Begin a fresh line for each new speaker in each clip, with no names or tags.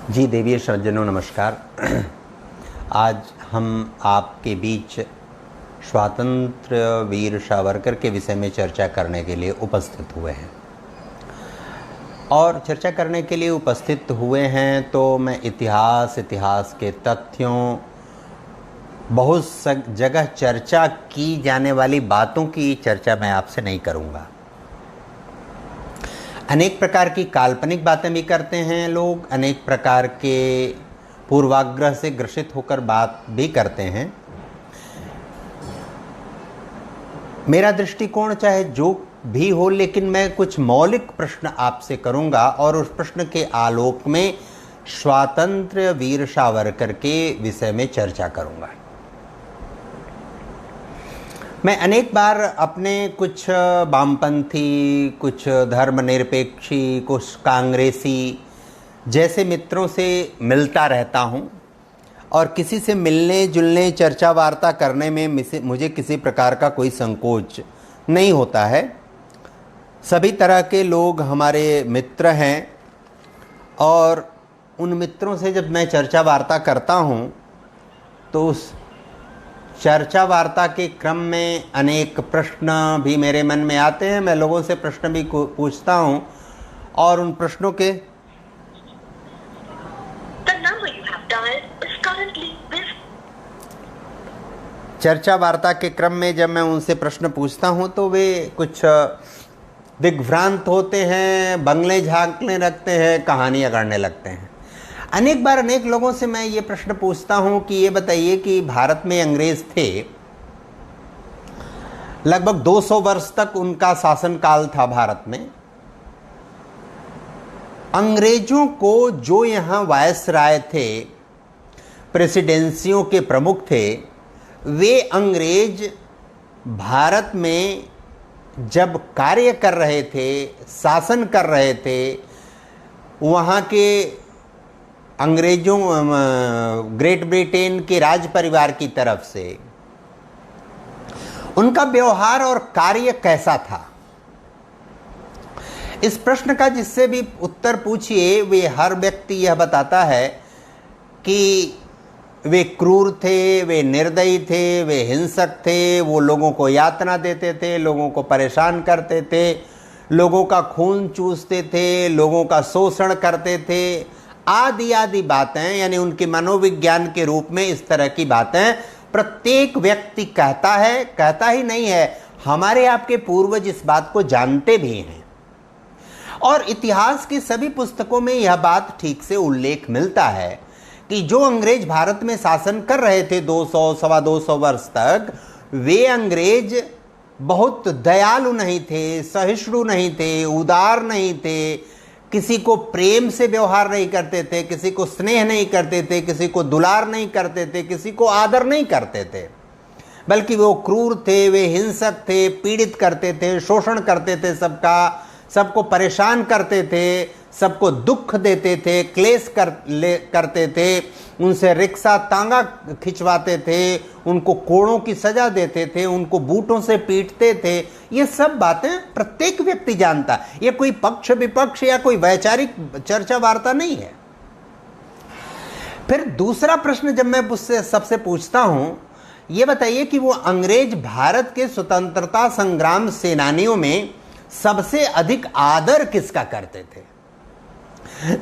जी देवीय सज्जनों नमस्कार। आज हम आपके बीच स्वातंत्र्य वीर सावरकर के विषय में चर्चा करने के लिए उपस्थित हुए हैं। और चर्चा करने के लिए उपस्थित हुए हैं तो मैं इतिहास के तथ्यों, बहुत जगह चर्चा की जाने वाली बातों की चर्चा मैं आपसे नहीं करूँगा। अनेक प्रकार की काल्पनिक बातें भी करते हैं लोग, अनेक प्रकार के पूर्वाग्रह से ग्रसित होकर बात भी करते हैं। मेरा दृष्टिकोण चाहे जो भी हो, लेकिन मैं कुछ मौलिक प्रश्न आपसे करूंगा और उस प्रश्न के आलोक में स्वातंत्र्य वीर सावरकर के विषय में चर्चा करूंगा। मैं अनेक बार अपने कुछ वामपंथी, कुछ धर्मनिरपेक्षी, कुछ कांग्रेसी जैसे मित्रों से मिलता रहता हूं और किसी से मिलने जुलने, चर्चा वार्ता करने में मुझे किसी प्रकार का कोई संकोच नहीं होता है। सभी तरह के लोग हमारे मित्र हैं और उन मित्रों से जब मैं चर्चा वार्ता करता हूं तो उस चर्चा वार्ता के क्रम में अनेक प्रश्न भी मेरे मन में आते हैं। मैं लोगों से प्रश्न भी पूछता हूं और उन प्रश्नों के चर्चा वार्ता के क्रम में जब मैं उनसे प्रश्न पूछता हूं तो वे कुछ दिग्भ्रांत होते हैं, बंगले झांकने लगते हैं, कहानियां गढ़ने लगते हैं। अनेक बार अनेक लोगों से मैं ये प्रश्न पूछता हूं कि ये बताइए कि भारत में अंग्रेज थे, लगभग 200 वर्ष तक उनका शासनकाल था भारत में। अंग्रेजों को जो यहाँ वायसराय थे, प्रेसिडेंसियों के प्रमुख थे, वे अंग्रेज भारत में जब कार्य कर रहे थे, शासन कर रहे थे, वहाँ के अंग्रेजों, ग्रेट ब्रिटेन के राज परिवार की तरफ से उनका व्यवहार और कार्य कैसा था? इस प्रश्न का जिससे भी उत्तर पूछिए, वे हर व्यक्ति यह बताता है कि वे क्रूर थे, वे निर्दयी थे, वे हिंसक थे, वो लोगों को यातना देते थे, लोगों को परेशान करते थे, लोगों का खून चूसते थे, लोगों का शोषण करते थे, आदि आदि बातें, यानी उनके मनोविज्ञान के रूप में इस तरह की बातें प्रत्येक व्यक्ति कहता है। कहता ही नहीं है, हमारे आपके पूर्वज इस बात को जानते भी हैं और इतिहास की सभी पुस्तकों में यह बात ठीक से उल्लेख मिलता है कि जो अंग्रेज भारत में शासन कर रहे थे 200 सवा 200 वर्ष तक, वे अंग्रेज बहुत दयालु नहीं थे, सहिष्णु नहीं थे, उदार नहीं थे, किसी को प्रेम से व्यवहार नहीं करते थे, किसी को स्नेह नहीं करते थे, किसी को दुलार नहीं करते थे, किसी को आदर नहीं करते थे, बल्कि वो क्रूर थे, वे हिंसक थे, पीड़ित करते थे, शोषण करते थे, सबको परेशान करते थे, सबको दुख देते थे, क्लेश करते थे, उनसे रिक्शा तांगा खिंचवाते थे, उनको कोड़ों की सजा देते थे, उनको बूटों से पीटते थे। ये सब बातें प्रत्येक व्यक्ति जानता। ये कोई पक्ष विपक्ष या कोई वैचारिक चर्चा वार्ता नहीं है। फिर दूसरा प्रश्न जब मैं उससे सबसे पूछता हूं, ये बताइए कि वो अंग्रेज भारत के स्वतंत्रता संग्राम सेनानियों में सबसे अधिक आदर किसका करते थे?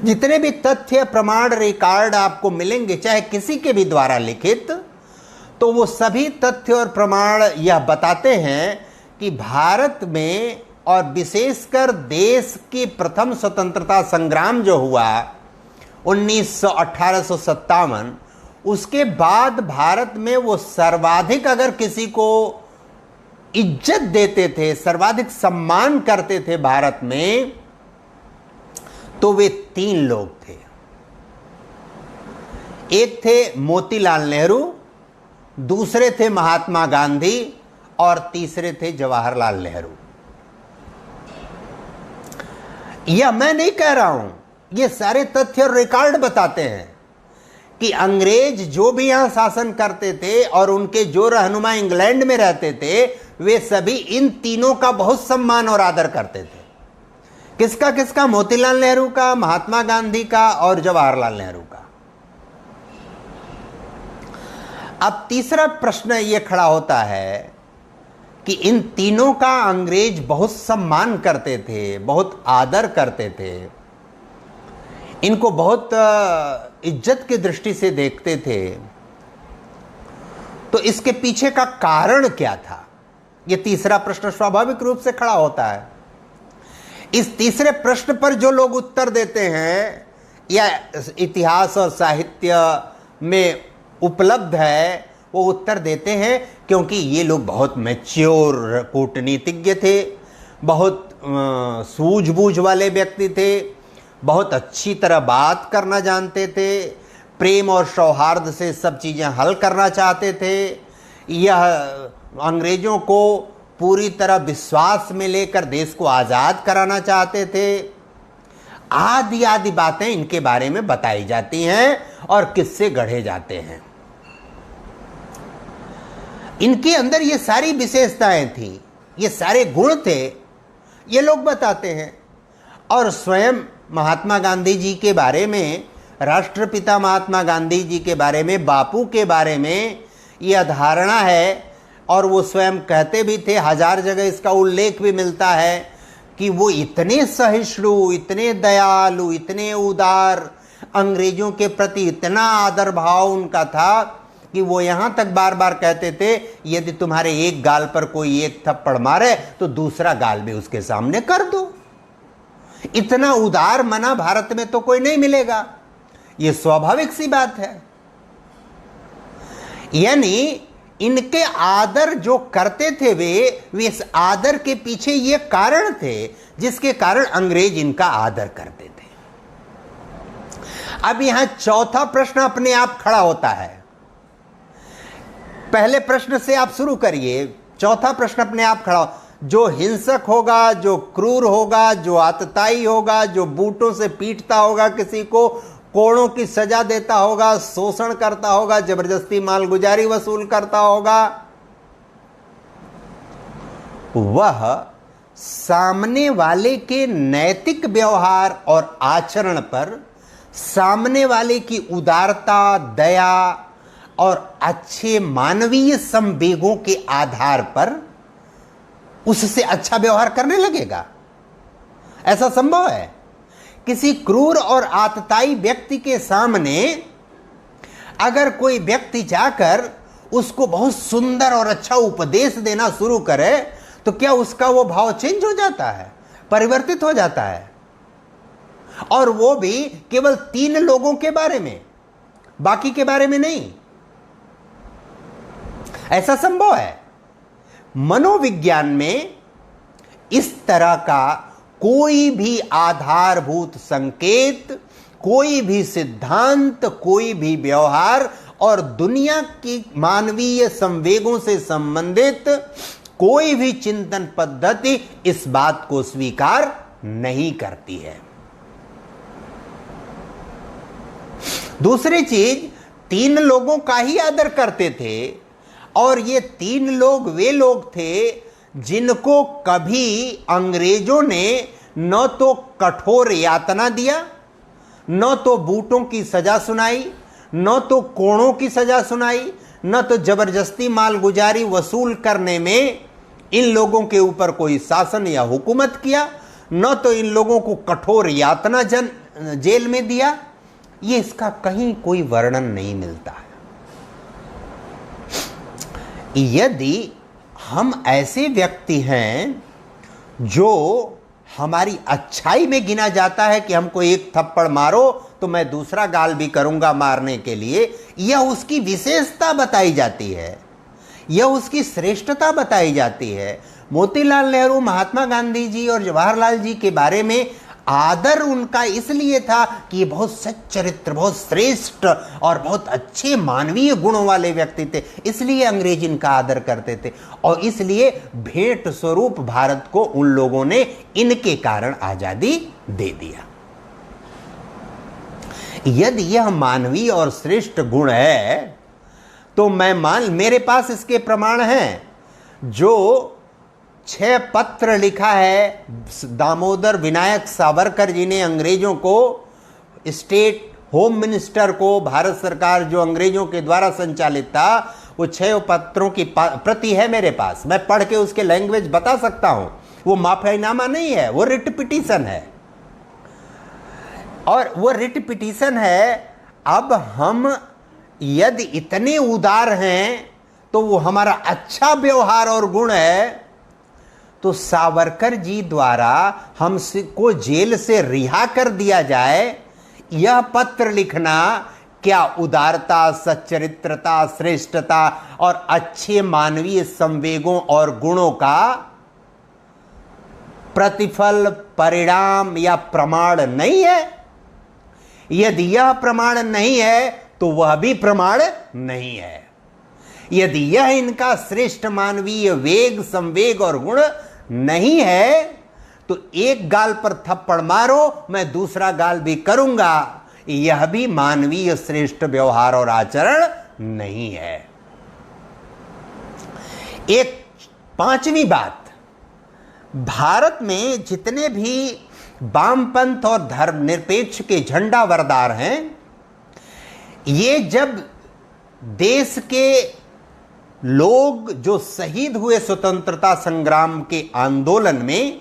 जितने भी तथ्य, प्रमाण, रिकॉर्ड आपको मिलेंगे, चाहे किसी के भी द्वारा लिखित, तो वो सभी तथ्य और प्रमाण यह बताते हैं कि भारत में और विशेषकर देश की प्रथम स्वतंत्रता संग्राम जो हुआ 1857, उसके बाद भारत में वो सर्वाधिक अगर किसी को इज्जत देते थे, सर्वाधिक सम्मान करते थे भारत में, तो वे 3 लोग थे। एक थे मोतीलाल नेहरू, दूसरे थे महात्मा गांधी और तीसरे थे जवाहरलाल नेहरू। यह मैं नहीं कह रहा हूं, ये सारे तथ्य और रिकॉर्ड बताते हैं कि अंग्रेज जो भी यहां शासन करते थे और उनके जो रहनुमा इंग्लैंड में रहते थे, वे सभी इन तीनों का बहुत सम्मान और आदर करते थे। किसका किसका? मोतीलाल नेहरू का, महात्मा गांधी का और जवाहरलाल नेहरू का। अब तीसरा प्रश्न यह खड़ा होता है कि इन तीनों का अंग्रेज बहुत सम्मान करते थे, बहुत आदर करते थे, इनको बहुत इज्जत की दृष्टि से देखते थे। तो इसके पीछे का कारण क्या था? यह तीसरा प्रश्न स्वाभाविक रूप से खड़ा होता है। इस तीसरे प्रश्न पर जो लोग उत्तर देते हैं या इतिहास और साहित्य में उपलब्ध है, वो उत्तर देते हैं क्योंकि ये लोग बहुत मैच्योर कूटनीतिज्ञ थे, बहुत सूझबूझ वाले व्यक्ति थे, बहुत अच्छी तरह बात करना जानते थे, प्रेम और सौहार्द से सब चीज़ें हल करना चाहते थे। यह अंग्रेजों को पूरी तरह विश्वास में लेकर देश को आज़ाद कराना चाहते थे। आदि आदि बातें इनके बारे में बताई जाती हैं और किस्से गढ़े जाते हैं। इनके अंदर ये सारी विशेषताएं थी, ये सारे गुण थे, ये लोग बताते हैं। और स्वयं महात्मा गांधी जी के बारे में, राष्ट्रपिता महात्मा गांधी जी के बारे में, बापू के बारे में यह धारणा है और वो स्वयं कहते भी थे, हजार जगह इसका उल्लेख भी मिलता है कि वो इतने सहिष्णु, इतने दयालु, इतने उदार, अंग्रेजों के प्रति इतना आदर भाव उनका था कि वो यहाँ तक बार बार कहते थे, यदि तुम्हारे एक गाल पर कोई एक थप्पड़ मारे तो दूसरा गाल भी उसके सामने कर दो। इतना उदार मना भारत में तो कोई नहीं मिलेगा। ये स्वाभाविक सी बात है। यानी इनके आदर जो करते थे वे इस आदर के पीछे ये कारण थे जिसके कारण अंग्रेज इनका आदर करते थे। अब यहां चौथा प्रश्न अपने आप खड़ा होता है। पहले प्रश्न से आप शुरू करिए, चौथा प्रश्न अपने आप खड़ा। जो हिंसक होगा, जो क्रूर होगा, जो आतताई होगा, जो बूटों से पीटता होगा, किसी को कोड़ों की सजा देता होगा, शोषण करता होगा, जबरदस्ती मालगुजारी वसूल करता होगा, वह सामने वाले के नैतिक व्यवहार और आचरण पर, सामने वाले की उदारता, दया और अच्छे मानवीय संवेगों के आधार पर उससे अच्छा व्यवहार करने लगेगा। ऐसा संभव है? किसी क्रूर और आतताई व्यक्ति के सामने अगर कोई व्यक्ति जाकर उसको बहुत सुंदर और अच्छा उपदेश देना शुरू करे तो क्या उसका वो भाव चेंज हो जाता है, परिवर्तित हो जाता है? और वो भी केवल 3 लोगों के बारे में, बाकी के बारे में नहीं। ऐसा संभव है? मनोविज्ञान में इस तरह का कोई भी आधारभूत संकेत, कोई भी सिद्धांत, कोई भी व्यवहार और दुनिया की मानवीय संवेगों से संबंधित कोई भी चिंतन पद्धति इस बात को स्वीकार नहीं करती है। दूसरी चीज, 3 लोगों का ही आदर करते थे और ये 3 लोग वे लोग थे जिनको कभी अंग्रेजों ने न तो कठोर यातना दिया, न तो बूटों की सजा सुनाई, न तो कोड़ों की सजा सुनाई, न तो जबरदस्ती मालगुजारी वसूल करने में इन लोगों के ऊपर कोई शासन या हुकूमत किया, न तो इन लोगों को कठोर यातना जेल में दिया। ये इसका कहीं कोई वर्णन नहीं मिलता है। यदि हम ऐसे व्यक्ति हैं जो हमारी अच्छाई में गिना जाता है कि हमको एक थप्पड़ मारो तो मैं दूसरा गाल भी करूंगा मारने के लिए, यह उसकी विशेषता बताई जाती है, यह उसकी श्रेष्ठता बताई जाती है। मोतीलाल नेहरू, महात्मा गांधी जी और जवाहरलाल जी के बारे में आदर उनका इसलिए था कि ये बहुत सच्चरित्र, बहुत श्रेष्ठ और बहुत अच्छे मानवीय गुणों वाले व्यक्ति थे, इसलिए अंग्रेज इनका आदर करते थे और इसलिए भेंट स्वरूप भारत को उन लोगों ने इनके कारण आजादी दे दिया। यदि यह मानवीय और श्रेष्ठ गुण है तो मेरे पास इसके प्रमाण हैं। जो 6 पत्र लिखा है दामोदर विनायक सावरकर जी ने अंग्रेजों को, स्टेट होम मिनिस्टर को, भारत सरकार जो अंग्रेजों के द्वारा संचालित था, वो 6 पत्रों की प्रति है मेरे पास। मैं पढ़ के उसके लैंग्वेज बता सकता हूं। वो माफीनामा नहीं है, वो रिट पिटीशन है। और वो रिट पिटीशन है। अब हम यदि इतने उदार हैं तो वो हमारा अच्छा व्यवहार और गुण है, तो सावरकर जी द्वारा हमको जेल से रिहा कर दिया जाए, यह पत्र लिखना क्या उदारता, सच्चरित्रता, श्रेष्ठता और अच्छे मानवीय संवेगों और गुणों का प्रतिफल, परिणाम या प्रमाण नहीं है? यदि यह प्रमाण नहीं है तो वह भी प्रमाण नहीं है। यदि यह इनका श्रेष्ठ मानवीय वेग, संवेग और गुण नहीं है तो एक गाल पर थप्पड़ मारो, मैं दूसरा गाल भी करूंगा, यह भी मानवीय श्रेष्ठ व्यवहार और आचरण नहीं है। एक 5वीं बात, भारत में जितने भी वामपंथ और धर्मनिरपेक्ष के झंडा वरदार हैं, ये जब देश के लोग जो शहीद हुए स्वतंत्रता संग्राम के आंदोलन में,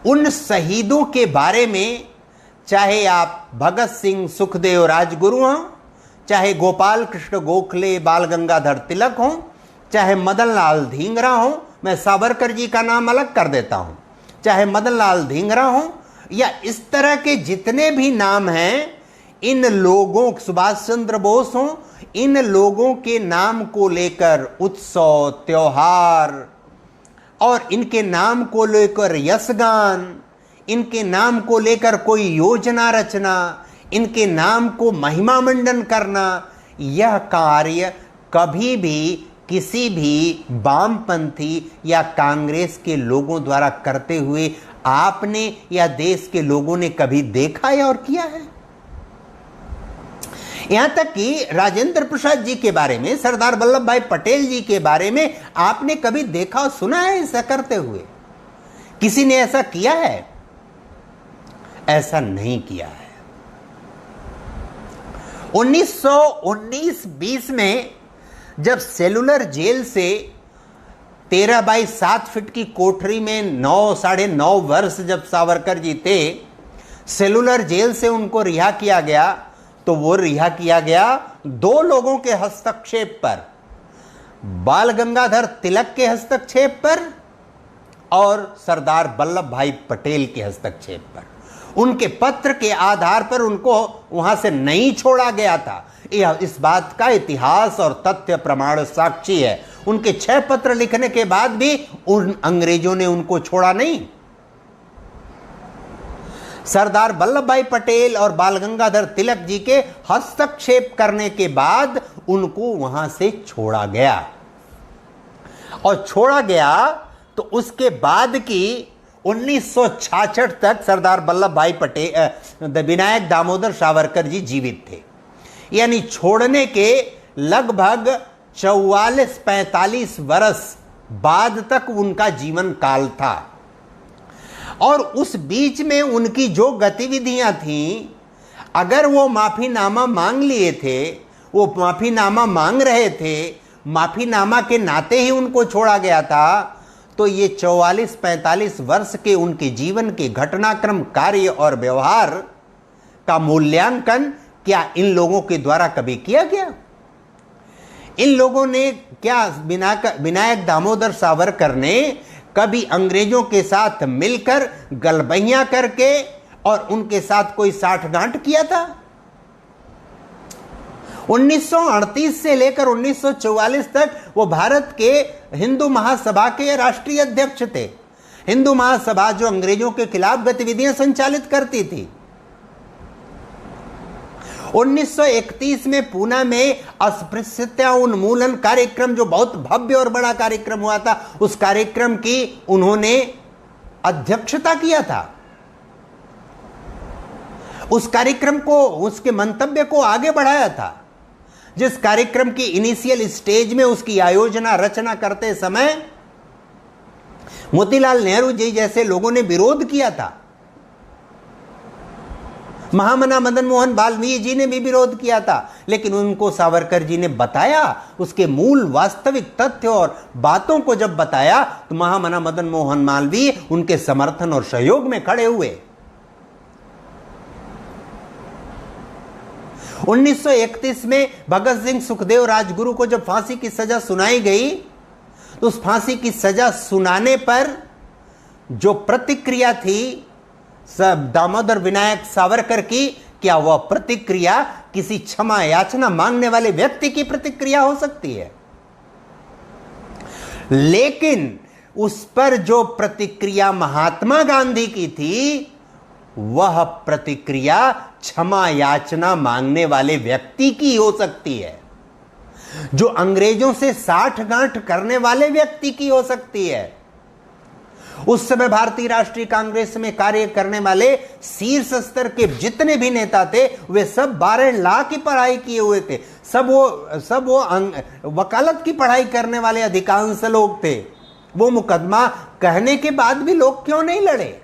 उन शहीदों के बारे में, चाहे आप भगत सिंह, सुखदेव, राजगुरु हों, चाहे गोपाल कृष्ण गोखले, बाल गंगाधर तिलक हों, चाहे मदन लाल धींगरा हों, मैं सावरकर जी का नाम अलग कर देता हूं, चाहे मदन लाल धींगरा हों या इस तरह के जितने भी नाम हैं, इन लोगों, सुभाष चंद्र बोस हों, इन लोगों के नाम को लेकर उत्सव, त्योहार और इनके नाम को लेकर यशगान, इनके नाम को लेकर कोई योजना रचना, इनके नाम को महिमा मंडन करना, यह कार्य कभी भी किसी भी वामपंथी या कांग्रेस के लोगों द्वारा करते हुए आपने या देश के लोगों ने कभी देखा है और किया है? यहां तक कि राजेंद्र प्रसाद जी के बारे में, सरदार वल्लभ भाई पटेल जी के बारे में आपने कभी देखा और सुना है ऐसा करते हुए? किसी ने ऐसा किया है? ऐसा नहीं किया है। 1919-20 में जब सेलुलर जेल से 13 बाई 7 फीट की कोठरी में 9-9.5 वर्ष जब सावरकर जी थे, सेलुलर जेल से उनको रिहा किया गया, तो वो रिहा किया गया 2 लोगों के हस्तक्षेप पर, बाल गंगाधर तिलक के हस्तक्षेप पर और सरदार वल्लभ भाई पटेल के हस्तक्षेप पर। उनके पत्र के आधार पर उनको वहां से नहीं छोड़ा गया था। यह इस बात का इतिहास और तथ्य प्रमाण साक्षी है। उनके 6 पत्र लिखने के बाद भी उन अंग्रेजों ने उनको छोड़ा नहीं। सरदार वल्लभ भाई पटेल और बाल गंगाधर तिलक जी के हस्तक्षेप करने के बाद उनको वहां से छोड़ा गया, और छोड़ा गया तो उसके बाद की 1966 तक सरदार वल्लभ भाई पटेल, विनायक दामोदर सावरकर जी जीवित थे। यानी छोड़ने के लगभग 44-45 वर्ष बाद तक उनका जीवन काल था, और उस बीच में उनकी जो गतिविधियां थीं, अगर वो माफीनामा मांग लिए थे, वो माफीनामा मांग रहे थे, माफीनामा के नाते ही उनको छोड़ा गया था, तो ये 44-45 वर्ष के उनके जीवन के घटनाक्रम, कार्य और व्यवहार का मूल्यांकन क्या इन लोगों के द्वारा कभी किया गया? इन लोगों ने क्या, विनायक दामोदर सावरकर ने कभी अंग्रेजों के साथ मिलकर गलबैया करके और उनके साथ कोई साठगांठ किया था? 1938 से लेकर 1944 तक वो भारत के हिंदू महासभा के राष्ट्रीय अध्यक्ष थे। हिंदू महासभा जो अंग्रेजों के खिलाफ गतिविधियां संचालित करती थी। 1931 में पूना में अस्पृश्यता उन्मूलन कार्यक्रम, जो बहुत भव्य और बड़ा कार्यक्रम हुआ था, उस कार्यक्रम की उन्होंने अध्यक्षता किया था। उस कार्यक्रम को, उसके मंतव्य को आगे बढ़ाया था। जिस कार्यक्रम की इनिशियल स्टेज में उसकी आयोजना रचना करते समय मोतीलाल नेहरू जी जैसे लोगों ने विरोध किया था। महामना मदन मोहन मालवीय जी ने भी विरोध किया था, लेकिन उनको सावरकर जी ने बताया, उसके मूल वास्तविक तथ्य और बातों को जब बताया तो महामना मदन मोहन मालवीय उनके समर्थन और सहयोग में खड़े हुए। 1931 में भगत सिंह सुखदेव राजगुरु को जब फांसी की सजा सुनाई गई तो उस फांसी की सजा सुनाने पर जो प्रतिक्रिया थी सब दामोदर विनायक सावरकर की, क्या वह प्रतिक्रिया किसी क्षमा याचना मांगने वाले व्यक्ति की प्रतिक्रिया हो सकती है? लेकिन उस पर जो प्रतिक्रिया महात्मा गांधी की थी, वह प्रतिक्रिया क्षमा याचना मांगने वाले व्यक्ति की हो सकती है, जो अंग्रेजों से साठगांठ करने वाले व्यक्ति की हो सकती है। उस समय भारतीय राष्ट्रीय कांग्रेस में कार्य करने वाले शीर्ष स्तर के जितने भी नेता थे, वे सब 12 लाख की पढ़ाई किए हुए थे। सब वो वकालत की पढ़ाई करने वाले अधिकांश लोग थे। वो मुकदमा कहने के बाद भी लोग क्यों नहीं लड़े?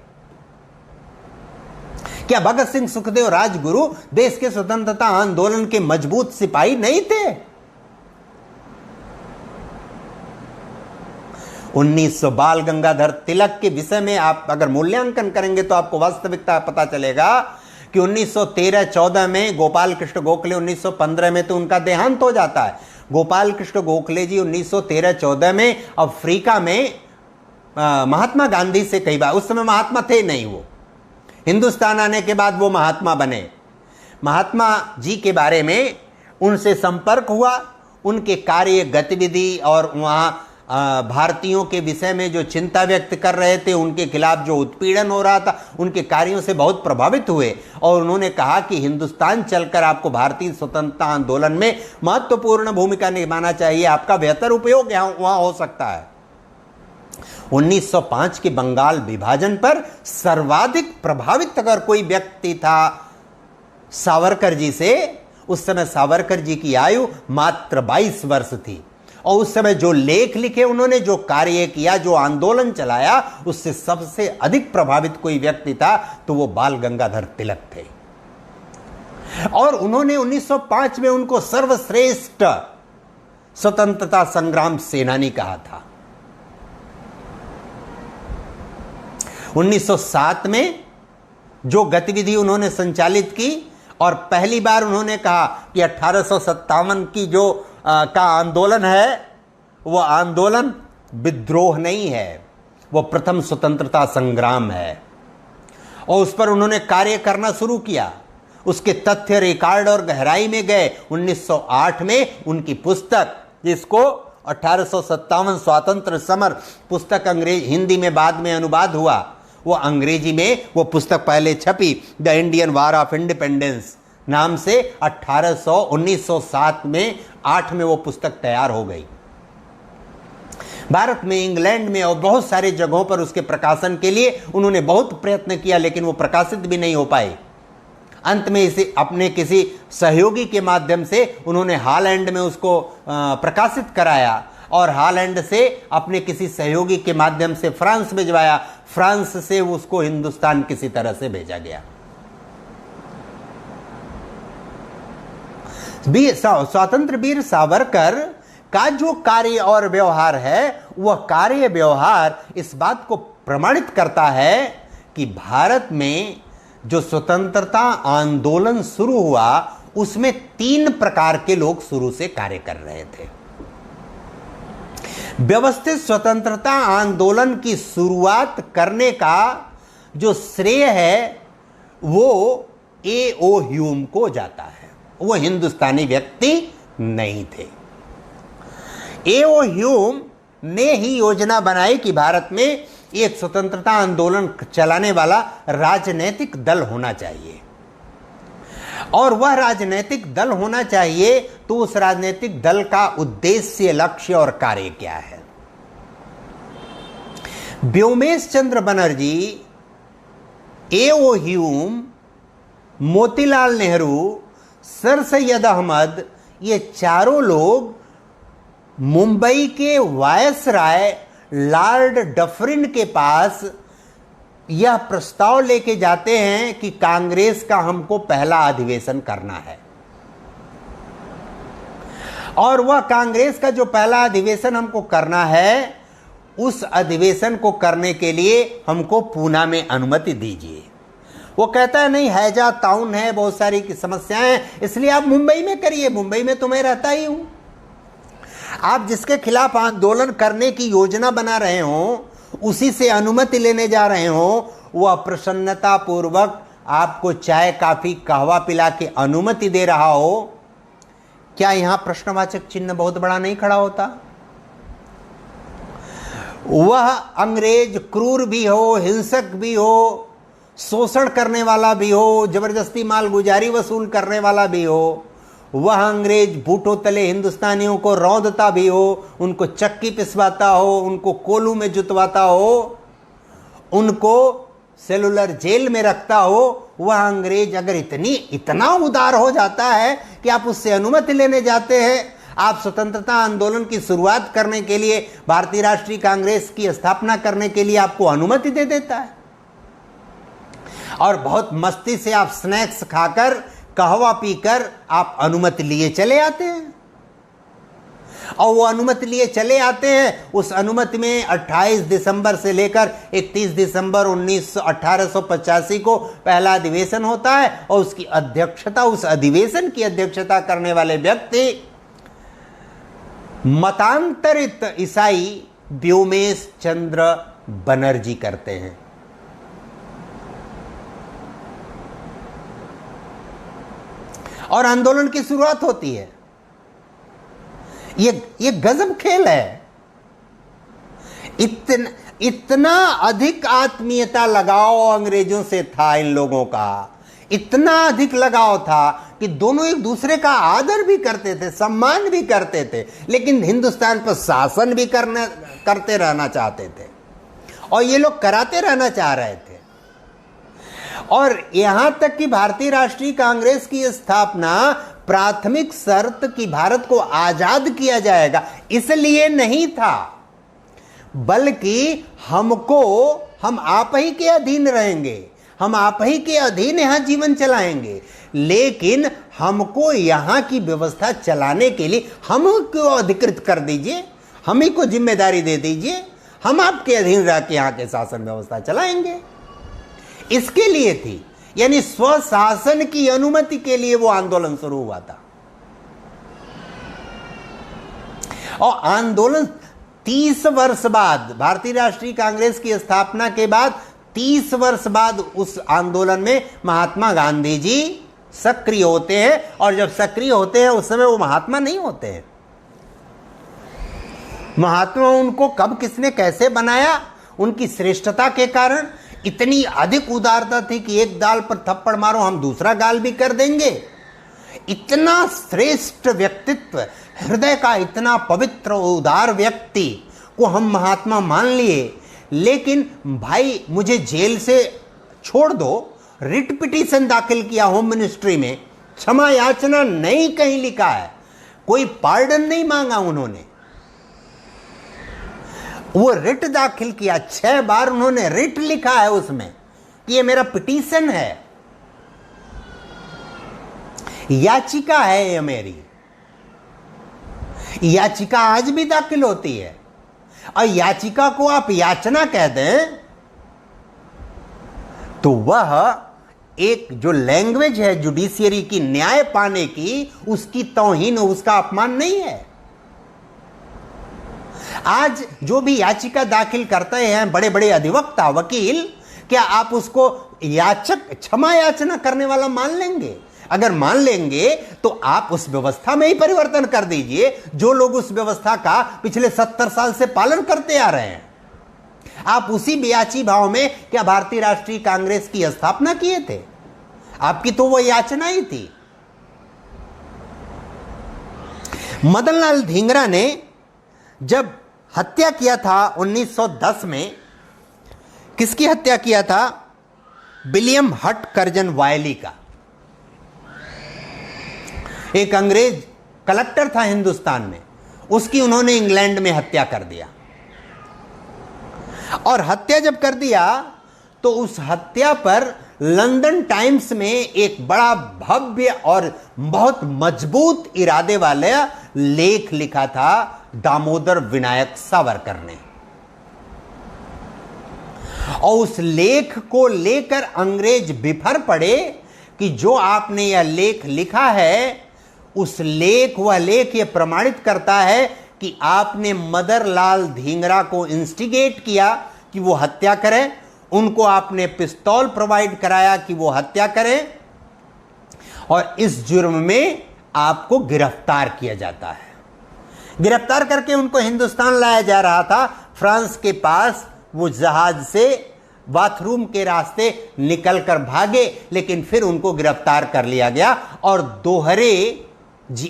क्या भगत सिंह सुखदेव राजगुरु देश के स्वतंत्रता आंदोलन के मजबूत सिपाही नहीं थे? 1900 बाल गंगाधर तिलक के विषय में आप अगर मूल्यांकन करेंगे तो आपको वास्तविकता पता चलेगा कि 1913-14 में गोपाल कृष्ण गोखले, 1915 में तो उनका देहांत हो जाता है। गोपाल कृष्ण गोखले जी 1913-14 में अफ्रीका में महात्मा गांधी से कई बार, उस समय महात्मा थे नहीं, वो हिंदुस्तान आने के बाद वो महात्मा बने। महात्मा जी के बारे में उनसे संपर्क हुआ, उनके कार्य गतिविधि और वहाँ भारतीयों के विषय में जो चिंता व्यक्त कर रहे थे, उनके खिलाफ जो उत्पीड़न हो रहा था, उनके कार्यों से बहुत प्रभावित हुए और उन्होंने कहा कि हिंदुस्तान चलकर आपको भारतीय स्वतंत्रता आंदोलन में महत्वपूर्ण भूमिका निभाना चाहिए, आपका बेहतर उपयोग वहां हो सकता है। 1905 के बंगाल विभाजन पर सर्वाधिक प्रभावित अगर कोई व्यक्ति था सावरकर जी से, उस समय सावरकर जी की आयु मात्र 22 वर्ष थी और उस समय जो लेख लिखे उन्होंने, जो कार्य किया, जो आंदोलन चलाया, उससे सबसे अधिक प्रभावित कोई व्यक्ति था तो वो बाल गंगाधर तिलक थे। और उन्होंने 1905 में उनको सर्वश्रेष्ठ स्वतंत्रता संग्राम सेनानी कहा था। 1907 में जो गतिविधि उन्होंने संचालित की और पहली बार उन्होंने कहा कि 1857 की जो का आंदोलन है, वो आंदोलन विद्रोह नहीं है, वो प्रथम स्वतंत्रता संग्राम है। और उस पर उन्होंने कार्य करना शुरू किया, उसके तथ्य, रिकॉर्ड और गहराई में गए। 1908 में उनकी पुस्तक, जिसको 1857 स्वातंत्र समर पुस्तक अंग्रेज हिंदी में बाद में अनुवाद हुआ, वो अंग्रेजी में वो पुस्तक पहले छपी, the Indian war of independence नाम से 1907 में 8 में वो पुस्तक तैयार हो गई। भारत में, इंग्लैंड में और बहुत सारे जगहों पर उसके प्रकाशन के लिए उन्होंने बहुत प्रयत्न किया, लेकिन वो प्रकाशित भी नहीं हो पाए। अंत में इसे अपने किसी सहयोगी के माध्यम से उन्होंने हॉलैंड में उसको प्रकाशित कराया और हॉलैंड से अपने किसी सहयोगी के माध्यम से फ्रांस भिजवाया, फ्रांस से उसको हिंदुस्तान किसी तरह से भेजा गया। स्वतंत्र वीर सावरकर का जो कार्य और व्यवहार है, वह कार्य व्यवहार इस बात को प्रमाणित करता है कि भारत में जो स्वतंत्रता आंदोलन शुरू हुआ, उसमें 3 प्रकार के लोग शुरू से कार्य कर रहे थे। व्यवस्थित स्वतंत्रता आंदोलन की शुरुआत करने का जो श्रेय है वो A.O. ह्यूम को जाता है, वो हिंदुस्तानी व्यक्ति नहीं थे। A.O. ह्यूम ने ही योजना बनाई कि भारत में एक स्वतंत्रता आंदोलन चलाने वाला राजनीतिक दल होना चाहिए, और वह राजनीतिक दल होना चाहिए तो उस राजनीतिक दल का उद्देश्य, लक्ष्य और कार्य क्या है। Womesh Chandra Banerjee, A.O. Hume, Motilal Nehru, sir Syed Ahmad, ये चारों लोग मुंबई के वायसराय लॉर्ड डफरिन के पास यह प्रस्ताव लेके जाते हैं कि कांग्रेस का हमको पहला अधिवेशन करना है, और वह कांग्रेस का जो पहला अधिवेशन हमको करना है, उस अधिवेशन को करने के लिए हमको पूना में अनुमति दीजिए। वो कहता है नहीं, हैजा टाउन है, बहुत सारी समस्याएं हैं, इसलिए आप मुंबई में करिए, मुंबई में तो मैं रहता ही हूं। आप जिसके खिलाफ आंदोलन करने की योजना बना रहे हो, उसी से अनुमति लेने जा रहे हो, वह प्रसन्नता पूर्वक आपको चाय काफी कहवा पिला के अनुमति दे रहा हो, क्या यहां प्रश्नवाचक चिन्ह बहुत बड़ा नहीं खड़ा होता? वह अंग्रेज क्रूर भी हो, हिंसक भी हो, शोषण करने वाला भी हो, जबरदस्ती माल गुजारी वसूल करने वाला भी हो, वह अंग्रेज बूटों तले हिंदुस्तानियों को रौंदता भी हो, उनको चक्की पिसवाता हो, उनको कोलू में जुतवाता हो, उनको सेलुलर जेल में रखता हो, वह अंग्रेज अगर इतना उदार हो जाता है कि आप उससे अनुमति लेने जाते हैं, आप स्वतंत्रता आंदोलन की शुरुआत करने के लिए, भारतीय राष्ट्रीय कांग्रेस की स्थापना करने के लिए आपको अनुमति दे देता है, और बहुत मस्ती से आप स्नैक्स खाकर, कहवा पीकर आप अनुमति लिए चले आते हैं। और वो अनुमति लिए चले आते हैं, उस अनुमति में 28 दिसंबर से लेकर 31 दिसंबर 1885 को पहला अधिवेशन होता है, और उसकी अध्यक्षता, उस अधिवेशन की अध्यक्षता करने वाले व्यक्ति मतांतरित ईसाई व्योमेश चंद्र बनर्जी करते हैं। और आंदोलन की शुरुआत होती है। ये गजब खेल है। इतना अधिक आत्मीयता लगाव अंग्रेजों से था इन लोगों का, इतना अधिक लगाव था कि दोनों एक दूसरे का आदर भी करते थे, सम्मान भी करते थे, लेकिन हिंदुस्तान पर शासन भी करते रहना चाहते थे, और ये लोग कराते रहना चाह रहे थे। और यहां तक कि भारतीय राष्ट्रीय कांग्रेस की स्थापना प्राथमिक शर्त कि भारत को आजाद किया जाएगा इसलिए नहीं था, बल्कि हम आप ही के अधीन रहेंगे, हम आप ही के अधीन यहां जीवन चलाएंगे, लेकिन हमको यहां की व्यवस्था चलाने के लिए हमको अधिकृत कर दीजिए, हम ही को जिम्मेदारी दे दीजिए, हम आपके अधीन रह के यहां के शासन व्यवस्था चलाएंगे। इसके लिए थी, यानी स्वशासन की अनुमति के लिए वो आंदोलन शुरू हुआ था। और आंदोलन 30 वर्ष बाद, भारतीय राष्ट्रीय कांग्रेस की स्थापना के बाद 30 वर्ष बाद उस आंदोलन में महात्मा गांधी जी सक्रिय होते हैं, और जब सक्रिय होते हैं उस समय वो महात्मा नहीं होते हैं। महात्मा उनको कब किसने कैसे बनाया, उनकी श्रेष्ठता के कारण इतनी अधिक उदारता थी कि एक गाल पर थप्पड़ मारो हम दूसरा गाल भी कर देंगे। इतना श्रेष्ठ व्यक्तित्व, हृदय का इतना पवित्र उदार व्यक्ति को हम महात्मा मान लिए, लेकिन भाई मुझे जेल से छोड़ दो, रिट पिटीशन दाखिल किया होम मिनिस्ट्री में, क्षमा याचना नहीं कहीं लिखा है, कोई पार्डन नहीं मांगा उन्होंने, वो रिट दाखिल किया, 6 बार उन्होंने रिट लिखा है उसमें कि ये मेरा पिटीशन है, याचिका है ये मेरी। याचिका आज भी दाखिल होती है, और याचिका को आप याचना कह दें तो वह एक जो लैंग्वेज है जुडिशियरी की, न्याय पाने की, उसकी तौहीन, उसका अपमान नहीं है। आज जो भी याचिका दाखिल करते हैं बड़े बड़े अधिवक्ता, वकील, क्या आप उसको याचक, क्षमा याचना करने वाला मान लेंगे? अगर मान लेंगे तो आप उस व्यवस्था में ही परिवर्तन कर दीजिए जो लोग उस व्यवस्था का पिछले 70 साल से पालन करते आ रहे हैं। आप उसी ब्याची भाव में क्या भारतीय राष्ट्रीय कांग्रेस की स्थापना किए थे? आपकी तो वो याचना ही थी। मदनलाल धिंगरा ने जब हत्या किया था 1910 में, किसकी हत्या किया था? विलियम हट कर्जन वायली का। एक अंग्रेज कलेक्टर था हिंदुस्तान में, उसकी उन्होंने इंग्लैंड में हत्या कर दिया। और हत्या जब कर दिया तो उस हत्या पर लंदन टाइम्स में एक बड़ा भव्य और बहुत मजबूत इरादे वाला लेख लिखा था दामोदर विनायक सावरकर ने। और उस लेख को लेकर अंग्रेज बिफर पड़े कि जो आपने यह लेख लिखा है, उस वह लेख यह प्रमाणित करता है कि आपने मदनलाल धींगरा को इंस्टिगेट किया कि वो हत्या करें, उनको आपने पिस्तौल प्रोवाइड कराया कि वो हत्या करें, और इस जुर्म में आपको गिरफ्तार किया जाता है। गिरफ्तार करके उनको हिंदुस्तान लाया जा रहा था। फ्रांस के पास वो जहाज से बाथरूम के रास्ते निकलकर भागे, लेकिन फिर उनको गिरफ्तार कर लिया गया और दोहरे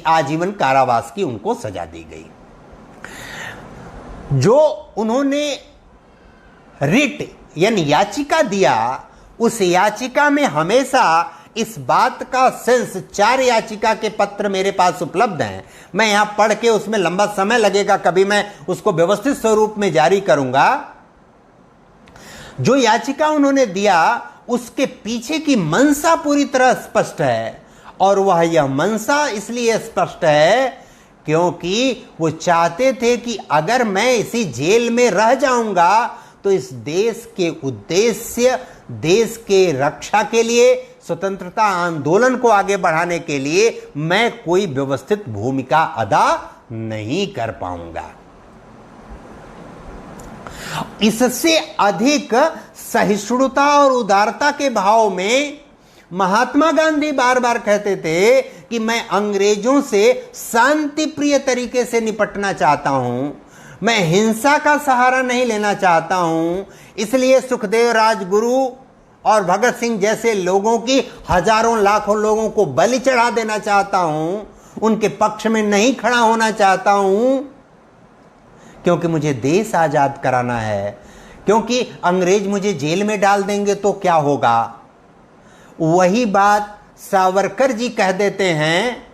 आजीवन कारावास की उनको सजा दी गई। जो उन्होंने रिट यानी याचिका दिया, उस याचिका में हमेशा इस बात का सेंस, 4 याचिका के पत्र मेरे पास उपलब्ध हैं, मैं यहां पढ़ के उसमें लंबा समय लगेगा, कभी मैं उसको व्यवस्थित स्वरूप में जारी करूंगा। जो याचिका उन्होंने दिया उसके पीछे की मंशा पूरी तरह स्पष्ट है, और वह यह मंशा इसलिए स्पष्ट है क्योंकि वो चाहते थे कि अगर मैं इसी जेल में रह जाऊंगा तो इस देश के उद्देश्य, देश के रक्षा के लिए, स्वतंत्रता आंदोलन को आगे बढ़ाने के लिए मैं कोई व्यवस्थित भूमिका अदा नहीं कर पाऊंगा। इससे अधिक सहिष्णुता और उदारता के भाव में महात्मा गांधी बार बार कहते थे कि मैं अंग्रेजों से शांति प्रिय तरीके से निपटना चाहता हूं, मैं हिंसा का सहारा नहीं लेना चाहता हूं, इसलिए सुखदेव राजगुरु और भगत सिंह जैसे लोगों की हजारों लाखों लोगों को बलि चढ़ा देना चाहता हूं, उनके पक्ष में नहीं खड़ा होना चाहता हूं, क्योंकि मुझे देश आजाद कराना है। क्योंकि अंग्रेज मुझे जेल में डाल देंगे तो क्या होगा। वही बात सावरकर जी कह देते हैं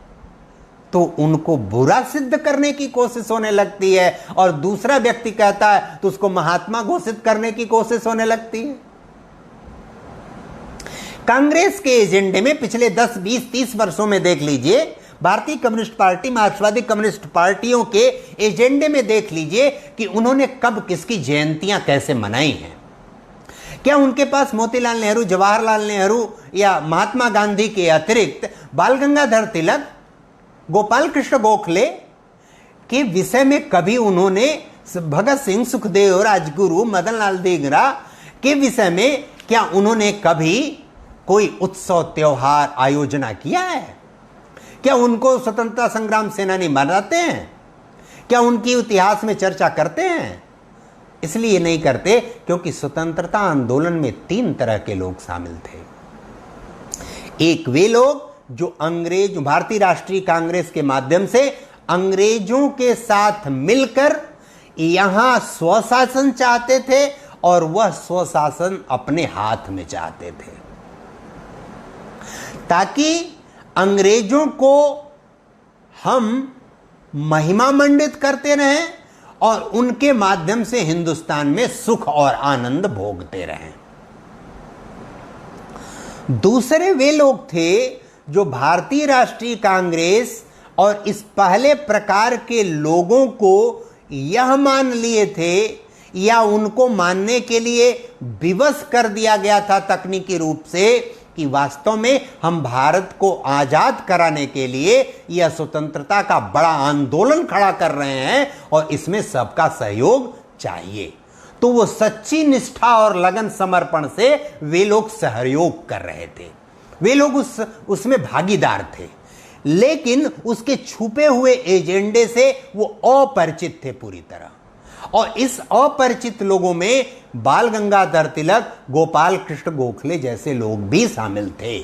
तो उनको बुरा सिद्ध करने की कोशिश होने लगती है, और दूसरा व्यक्ति कहता है तो उसको महात्मा घोषित करने की कोशिश होने लगती है। कांग्रेस के एजेंडे में पिछले 10, 20, 30 वर्षों में देख लीजिए, भारतीय कम्युनिस्ट पार्टी, मार्क्सवादी कम्युनिस्ट पार्टियों के एजेंडे में देख लीजिए कि उन्होंने कब किसकी जयंतियां कैसे मनाई हैं। क्या उनके पास मोतीलाल नेहरू, जवाहरलाल नेहरू या महात्मा गांधी के अतिरिक्त बाल गंगाधर तिलक, गोपाल कृष्ण गोखले के विषय में कभी उन्होंने भगत सिंह, सुखदेव, राजगुरु, मदनलाल धींगरा के विषय में क्या उन्होंने कभी कोई उत्सव त्योहार आयोजना किया है? क्या उनको स्वतंत्रता संग्राम सेनानी मनाते हैं? क्या उनकी इतिहास में चर्चा करते हैं? इसलिए नहीं करते क्योंकि स्वतंत्रता आंदोलन में 3 तरह के लोग शामिल थे। एक वे लोग जो अंग्रेज, भारतीय राष्ट्रीय कांग्रेस के माध्यम से अंग्रेजों के साथ मिलकर यहां स्वशासन चाहते थे, और वह स्वशासन अपने हाथ में चाहते थे, ताकि अंग्रेजों को हम महिमा मंडित करते रहें और उनके माध्यम से हिंदुस्तान में सुख और आनंद भोगते रहें। दूसरे वे लोग थे जो भारतीय राष्ट्रीय कांग्रेस और इस पहले प्रकार के लोगों को यह मान लिए थे, या उनको मानने के लिए विवश कर दिया गया था तकनीकी रूप से, कि वास्तव में हम भारत को आजाद कराने के लिए यह स्वतंत्रता का बड़ा आंदोलन खड़ा कर रहे हैं और इसमें सबका सहयोग चाहिए। तो वो सच्ची निष्ठा और लगन समर्पण से वे लोग सहयोग कर रहे थे, वे लोग उसमें भागीदार थे, लेकिन उसके छुपे हुए एजेंडे से वो अपरिचित थे पूरी तरह। और इस अपरिचित लोगों में बाल गंगाधर तिलक, गोपाल कृष्ण गोखले जैसे लोग भी शामिल थे।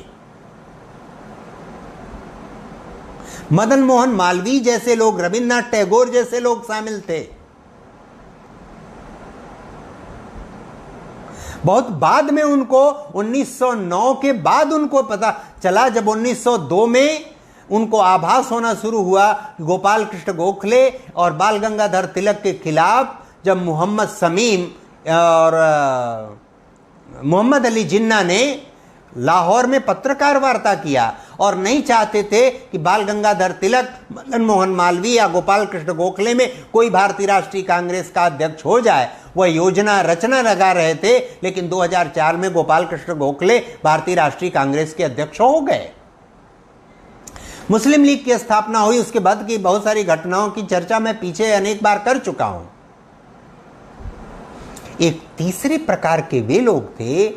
मदन मोहन मालवीय जैसे लोग, रविन्द्रनाथ टैगोर जैसे लोग शामिल थे। बहुत बाद में उनको 1909 के बाद उनको पता चला, जब 1902 में उनको आभास होना शुरू हुआ गोपाल कृष्ण गोखले और बाल गंगाधर तिलक के खिलाफ जब मोहम्मद शमीम और मोहम्मद अली जिन्ना ने लाहौर में पत्रकार वार्ता किया और नहीं चाहते थे कि बाल गंगाधर तिलक, मदन मोहन मालवीय या गोपाल कृष्ण गोखले में कोई भारतीय राष्ट्रीय कांग्रेस का अध्यक्ष हो जाए। वह योजना रचना लगा रहे थे, लेकिन 2004 में गोपाल कृष्ण गोखले भारतीय राष्ट्रीय कांग्रेस के अध्यक्ष हो गए। मुस्लिम लीग की स्थापना हुई, उसके बाद की बहुत सारी घटनाओं की चर्चा मैं पीछे अनेक बार कर चुका हूं। एक तीसरे प्रकार के वे लोग थे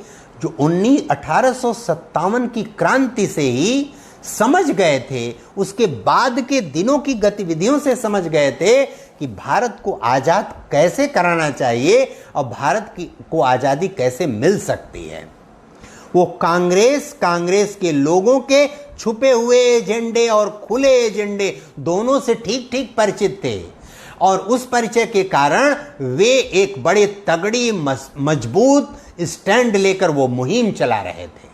जो 1857 की क्रांति से ही समझ गए थे, उसके बाद के दिनों की गतिविधियों से समझ गए थे कि भारत को आजाद कैसे कराना चाहिए और भारत को आजादी कैसे मिल सकती है। वो कांग्रेस के लोगों के छुपे हुए एजेंडे और खुले एजेंडे दोनों से ठीक ठीक परिचित थे और उस परिचय के कारण वे एक बड़े तगड़ी मजबूत स्टैंड लेकर वो मुहिम चला रहे थे।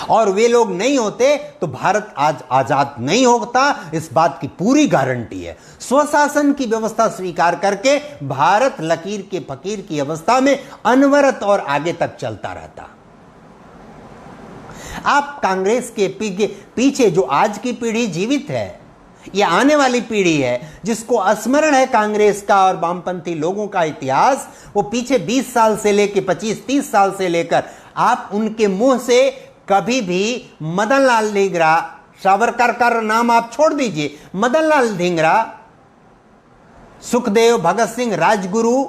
और वे लोग नहीं होते तो भारत आज आजाद नहीं होता, इस बात की पूरी गारंटी है। स्वशासन की व्यवस्था स्वीकार करके भारत लकीर के फकीर की अवस्था में अनवरत और आगे तक चलता रहता। आप कांग्रेस के पीछे जो आज की पीढ़ी जीवित है, यह आने वाली पीढ़ी है जिसको स्मरण है कांग्रेस का और वामपंथी लोगों का इतिहास, वो पीछे 20 साल से लेकर 25-30 साल से लेकर आप उनके मुंह से कभी भी मदन लाल धिंगरा, सावरकर का नाम आप छोड़ दीजिए, मदन लाल धिंगरा, सुखदेव, भगत सिंह, राजगुरु,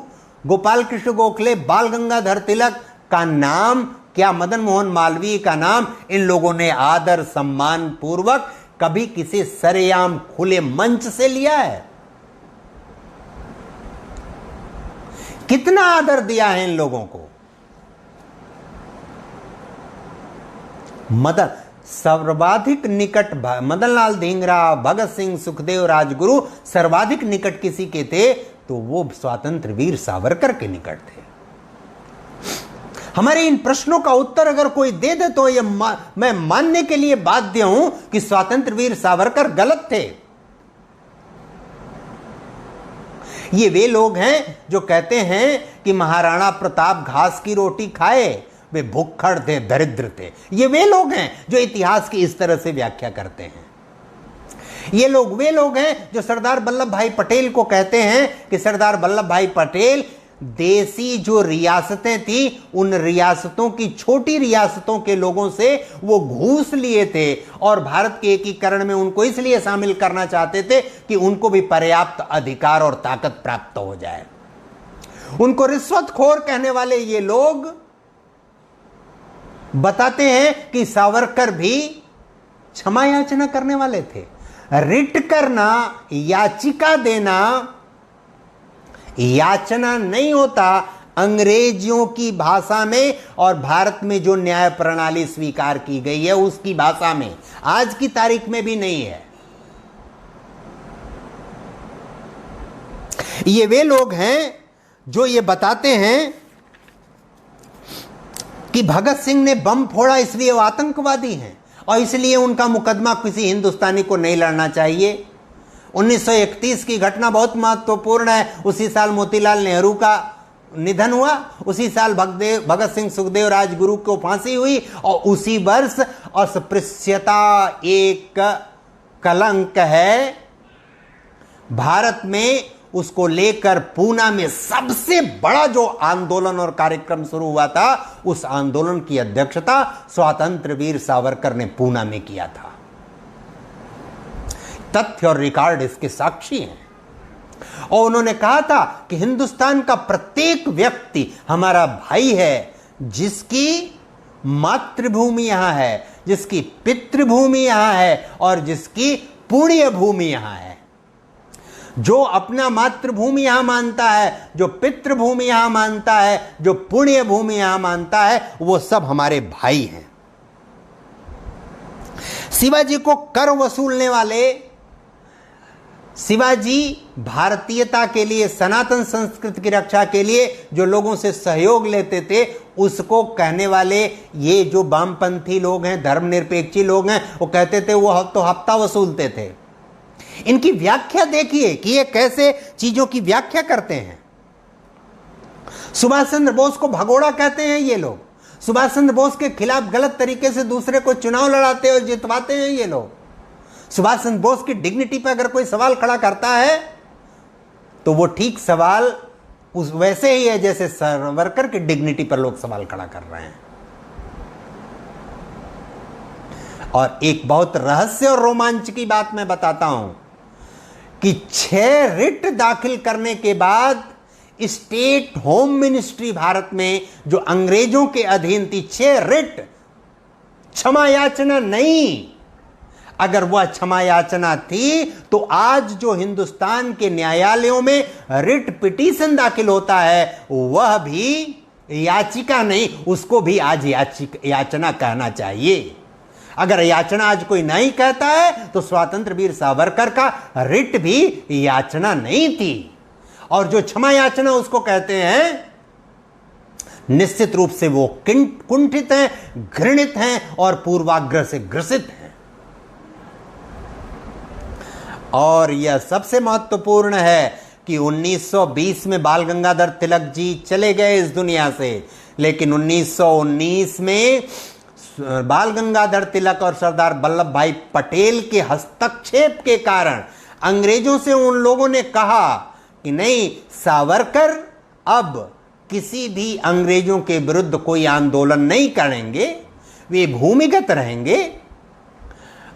गोपाल कृष्ण गोखले, बाल गंगाधर तिलक का नाम, क्या मदन मोहन मालवीय का नाम इन लोगों ने आदर सम्मान पूर्वक कभी किसी सरेआम खुले मंच से लिया है? कितना आदर दिया है इन लोगों को? सर्वाधिक निकट मदन लाल धिंगरा, भगत सिंह, सुखदेव, राजगुरु सर्वाधिक निकट किसी के थे तो वो स्वतंत्र वीर सावरकर के निकट थे। हमारे इन प्रश्नों का उत्तर अगर कोई दे दे तो मैं मानने के लिए बाध्य हूं कि स्वतंत्र वीर सावरकर गलत थे। ये वे लोग हैं जो कहते हैं कि महाराणा प्रताप घास की रोटी खाए, वे भुक्खड़ थे, दरिद्र थे। ये वे लोग हैं जो इतिहास की इस तरह से व्याख्या करते हैं। ये लोग वे लोग हैं जो सरदार वल्लभ भाई पटेल को कहते हैं कि सरदार वल्लभ भाई पटेल देसी जो रियासतें थी उन रियासतों की, छोटी रियासतों के लोगों से वो घूस लिए थे और भारत के एकीकरण में उनको इसलिए शामिल करना चाहते थे कि उनको भी पर्याप्त अधिकार और ताकत प्राप्त हो जाए। उनको रिश्वतखोर कहने वाले ये लोग बताते हैं कि सावरकर भी क्षमा याचना करने वाले थे। रिट करना, याचिका देना याचना नहीं होता, अंग्रेजियों की भाषा में और भारत में जो न्याय प्रणाली स्वीकार की गई है उसकी भाषा में, आज की तारीख में भी नहीं है। ये वे लोग हैं जो ये बताते हैं कि भगत सिंह ने बम फोड़ा इसलिए वो आतंकवादी हैं और इसलिए उनका मुकदमा किसी हिंदुस्तानी को नहीं लड़ना चाहिए। 1931 की घटना बहुत महत्वपूर्ण है। उसी साल मोतीलाल नेहरू का निधन हुआ, उसी साल भगत सिंह, सुखदेव, राजगुरु को फांसी हुई और उसी वर्ष अस्पृश्यता एक कलंक है भारत में। उसको लेकर पूना में सबसे बड़ा जो आंदोलन और कार्यक्रम शुरू हुआ था, उस आंदोलन की अध्यक्षता स्वतंत्र वीर सावरकर ने पूना में किया था। तथ्य और रिकॉर्ड इसके साक्षी हैं। और उन्होंने कहा था कि हिंदुस्तान का प्रत्येक व्यक्ति हमारा भाई है, जिसकी मातृभूमि यहां है, जिसकी पितृभूमि यहां है और जिसकी पुण्य भूमि यहां है। जो अपना मातृभूमि यहां मानता है, जो पितृभूमि यहां मानता है, जो पुण्य भूमि यहां मानता है, वो सब हमारे भाई हैं। शिवाजी को कर वसूलने वाले, शिवाजी भारतीयता के लिए, सनातन संस्कृति की रक्षा के लिए जो लोगों से सहयोग लेते थे, उसको कहने वाले ये जो वामपंथी लोग हैं, धर्मनिरपेक्षी लोग हैं, वो कहते थे वो तो हफ्ता वसूलते थे। इनकी व्याख्या देखिए कि ये कैसे चीजों की व्याख्या करते हैं। सुभाष चंद्र बोस को भगोड़ा कहते हैं ये लोग। सुभाष चंद्र बोस के खिलाफ गलत तरीके से दूसरे को चुनाव लड़ाते और जितवाते हैं ये लोग। सुभाष चंद्र बोस की डिग्निटी पर अगर कोई सवाल खड़ा करता है तो वो ठीक सवाल उस वैसे ही है जैसे सावरकर की डिग्निटी पर लोग सवाल खड़ा कर रहे हैं। और एक बहुत रहस्य और रोमांच की बात मैं बताता हूं कि 6 रिट दाखिल करने के बाद स्टेट होम मिनिस्ट्री भारत में जो अंग्रेजों के अधीन थी, 6 रिट, क्षमा याचना नहीं। अगर वह क्षमा याचना थी तो आज जो हिंदुस्तान के न्यायालयों में रिट पिटीशन दाखिल होता है वह भी याचिका नहीं, उसको भी आज याचना कहना चाहिए। अगर याचना आज कोई नहीं कहता है तो स्वतंत्र वीर सावरकर का रिट भी याचना नहीं थी। और जो क्षमा याचना उसको कहते हैं, निश्चित रूप से वो कुंठित हैं, घृणित हैं और पूर्वाग्रह से ग्रसित हैं। और यह सबसे महत्वपूर्ण है कि 1920 में बाल गंगाधर तिलक जी चले गए इस दुनिया से, लेकिन 1919 में बाल गंगाधर तिलक और सरदार वल्लभ भाई पटेल के हस्तक्षेप के कारण अंग्रेजों से उन लोगों ने कहा कि नहीं, सावरकर अब किसी भी अंग्रेजों के विरुद्ध कोई आंदोलन नहीं करेंगे, वे भूमिगत रहेंगे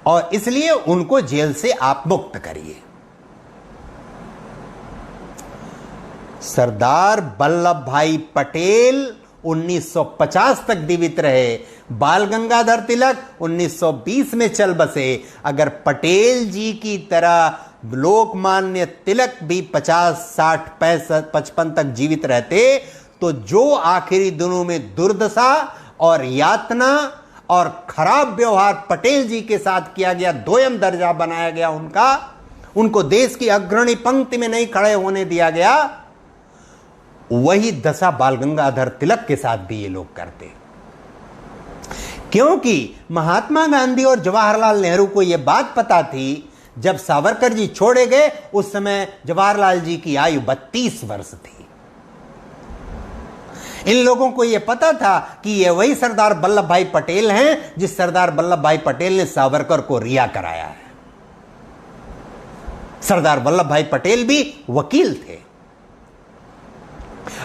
और इसलिए उनको जेल से आप मुक्त करिए। सरदार वल्लभ भाई पटेल 1950 तक जीवित रहे, बाल गंगाधर तिलक 1920 में चल बसे। अगर पटेल जी की तरह लोकमान्य तिलक भी 50, 60, 65, 55 तक जीवित रहते तो जो आखिरी दिनों में दुर्दशा और यातना और खराब व्यवहार पटेल जी के साथ किया गया, दोयम दर्जा बनाया गया उनको देश की अग्रणी पंक्ति में नहीं खड़े होने दिया गया, वही दशा बाल गंगाधर तिलक के साथ भी ये लोग करते। क्योंकि महात्मा गांधी और जवाहरलाल नेहरू को यह बात पता थी, जब सावरकर जी छोड़े गए उस समय जवाहरलाल जी की आयु 32 वर्ष थी। इन लोगों को यह पता था कि ये वही सरदार वल्लभ भाई पटेल हैं जिस सरदार वल्लभ भाई पटेल ने सावरकर को रिहा कराया है। सरदार वल्लभ भाई पटेल भी वकील थे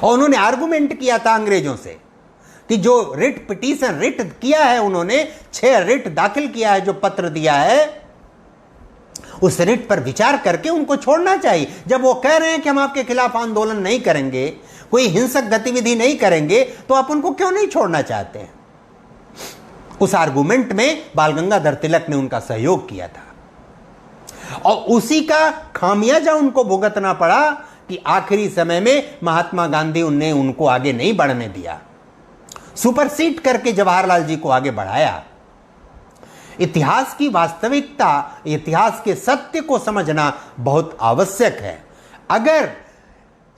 और उन्होंने आर्गुमेंट किया था अंग्रेजों से कि जो रिट पिटीशन रिट किया है, उन्होंने 6 रिट दाखिल किया है, जो पत्र दिया है, उस रिट पर विचार करके उनको छोड़ना चाहिए। जब वो कह रहे हैं कि हम आपके खिलाफ आंदोलन नहीं करेंगे, कोई हिंसक गतिविधि नहीं करेंगे, तो आप उनको क्यों नहीं छोड़ना चाहते हैं? उस आर्गुमेंट में बाल गंगाधर तिलक ने उनका सहयोग किया था और उसी का खामियाजा उनको भुगतना पड़ा कि आखिरी समय में महात्मा गांधी ने उनको आगे नहीं बढ़ने दिया, सुपरसीड करके जवाहरलाल जी को आगे बढ़ाया। इतिहास की वास्तविकता, इतिहास के सत्य को समझना बहुत आवश्यक है। अगर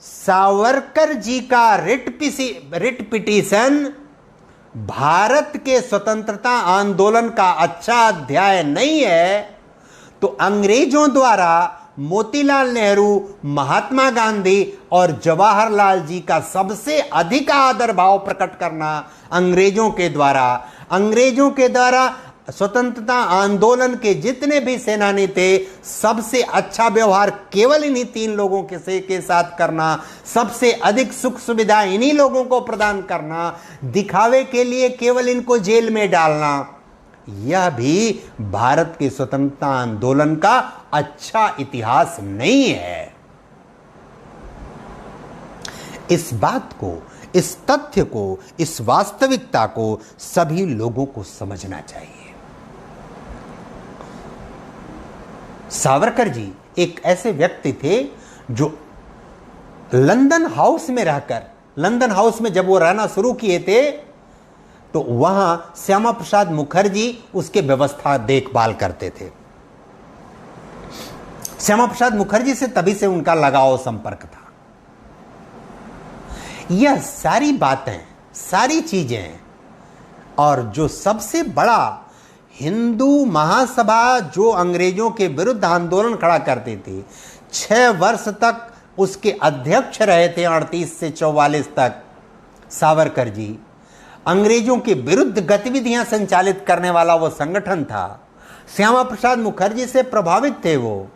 सावरकर जी का रिट पिटीशन भारत के स्वतंत्रता आंदोलन का अच्छा अध्याय नहीं है, तो अंग्रेजों द्वारा मोतीलाल नेहरू, महात्मा गांधी और जवाहरलाल जी का सबसे अधिक आदर भाव प्रकट करना अंग्रेजों के द्वारा स्वतंत्रता आंदोलन के जितने भी सेनानी थे, सबसे अच्छा व्यवहार केवल इन्हीं 3 लोगों के साथ करना, सबसे अधिक सुख सुविधा इन्हीं लोगों को प्रदान करना, दिखावे के लिए केवल इनको जेल में डालना, यह भी भारत के स्वतंत्रता आंदोलन का अच्छा इतिहास नहीं है। इस बात को, इस तथ्य को, इस वास्तविकता को सभी लोगों को समझना चाहिए। सावरकर जी एक ऐसे व्यक्ति थे जो लंदन हाउस में रहकर, लंदन हाउस में जब वो रहना शुरू किए थे तो वहां श्यामा प्रसाद मुखर्जी उसके व्यवस्था देखभाल करते थे। श्यामा प्रसाद मुखर्जी से तभी से उनका लगाव संपर्क था। यह सारी बातें, सारी चीजें, और जो सबसे बड़ा हिंदू महासभा जो अंग्रेजों के विरुद्ध आंदोलन खड़ा करती थी, 6 वर्ष तक उसके अध्यक्ष रहे थे, 38 से 44 तक, सावरकर जी अंग्रेजों के विरुद्ध गतिविधियां संचालित करने वाला वो संगठन था। श्यामा प्रसाद मुखर्जी से प्रभावित थे वो।